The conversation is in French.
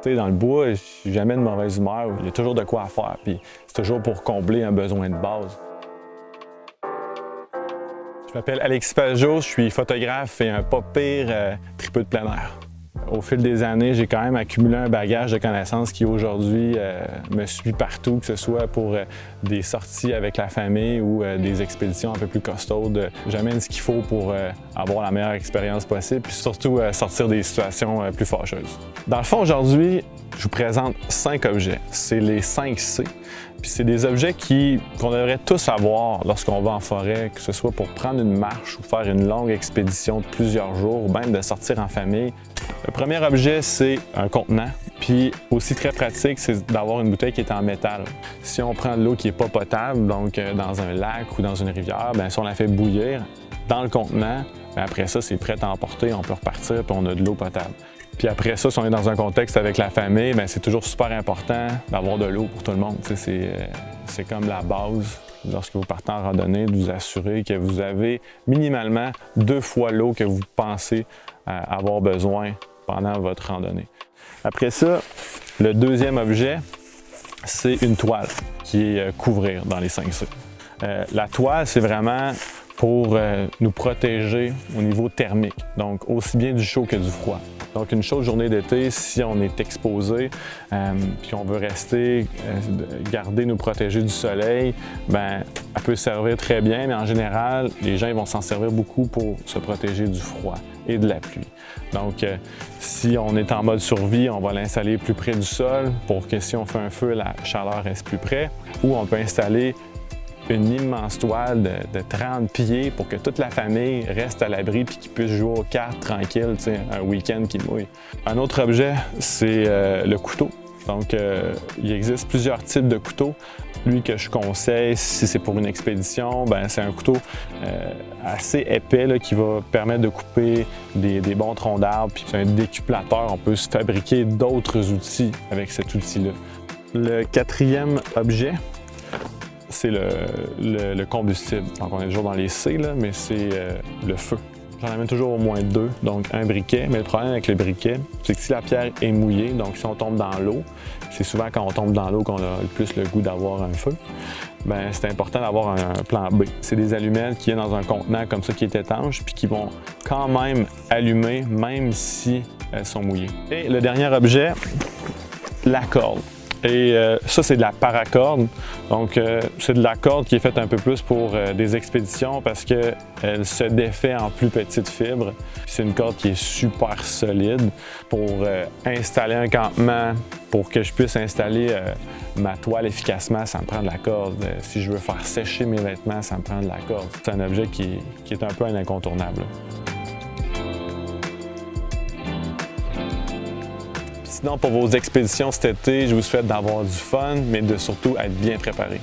Tu sais, dans le bois, je suis jamais de mauvaise humeur. Il y a toujours de quoi à faire. Puis c'est toujours pour combler un besoin de base. Je m'appelle Alexis Pajot, je suis photographe et un pas pire tripeux de plein air. Au fil des années, j'ai quand même accumulé un bagage de connaissances qui aujourd'hui me suit partout, que ce soit pour des sorties avec la famille ou des expéditions un peu plus costaudes. J'amène ce qu'il faut pour avoir la meilleure expérience possible, puis surtout sortir des situations plus fâcheuses. Dans le fond, aujourd'hui, je vous présente 5 objets. C'est les 5 C. Puis c'est des objets qu'on devrait tous avoir lorsqu'on va en forêt, que ce soit pour prendre une marche ou faire une longue expédition de plusieurs jours, ou même de sortir en famille. Le premier objet, c'est un contenant. Puis aussi très pratique, c'est d'avoir une bouteille qui est en métal. Si on prend de l'eau qui n'est pas potable, donc dans un lac ou dans une rivière, bien, si on la fait bouillir dans le contenant, bien, après ça, c'est prêt à emporter, on peut repartir puis on a de l'eau potable. Puis après ça, si on est dans un contexte avec la famille, bien, c'est toujours super important d'avoir de l'eau pour tout le monde. C'est comme la base, lorsque vous partez en randonnée, de vous assurer que vous avez minimalement 2 fois l'eau que vous pensez avoir besoin pendant votre randonnée. Après ça, le deuxième objet, c'est une toile qui est couvrir dans les 5 C. La toile, c'est vraiment pour nous protéger au niveau thermique, donc aussi bien du chaud que du froid. Donc une chaude journée d'été, si on est exposé puis on veut rester, garder nous protéger du soleil, bien, elle peut servir très bien, mais en général, les gens vont s'en servir beaucoup pour se protéger du froid et de la pluie. Donc si on est en mode survie, on va l'installer plus près du sol pour que si on fait un feu, la chaleur reste plus près, ou on peut installer une immense toile de 30 pieds pour que toute la famille reste à l'abri et qu'ils puissent jouer aux cartes tranquille, un week-end qui mouille. Un autre objet, c'est le couteau. Donc, il existe plusieurs types de couteaux. Lui que je conseille, si c'est pour une expédition, ben, c'est un couteau assez épais là, qui va permettre de couper des bons troncs d'arbres. Puis c'est un décuplateur, on peut se fabriquer d'autres outils avec cet outil-là. Le quatrième objet, c'est le combustible. Donc, on est toujours dans les C, là, mais c'est le feu. J'en amène toujours au moins 2, donc un briquet. Mais le problème avec le briquet, c'est que si la pierre est mouillée, donc si on tombe dans l'eau, c'est souvent quand on tombe dans l'eau qu'on a le plus le goût d'avoir un feu, bien, c'est important d'avoir un plan B. C'est des allumettes qui viennent dans un contenant comme ça qui est étanche, puis qui vont quand même allumer, même si elles sont mouillées. Et le dernier objet, la corde. Et ça, c'est de la paracorde. Donc, c'est de la corde qui est faite un peu plus pour des expéditions parce qu'elle se défait en plus petites fibres. C'est une corde qui est super solide pour installer un campement. Pour que je puisse installer ma toile efficacement, ça me prend de la corde. Si je veux faire sécher mes vêtements, ça me prend de la corde. C'est un objet qui est un peu un incontournable. Sinon, pour vos expéditions cet été, je vous souhaite d'avoir du fun, mais de surtout être bien préparé.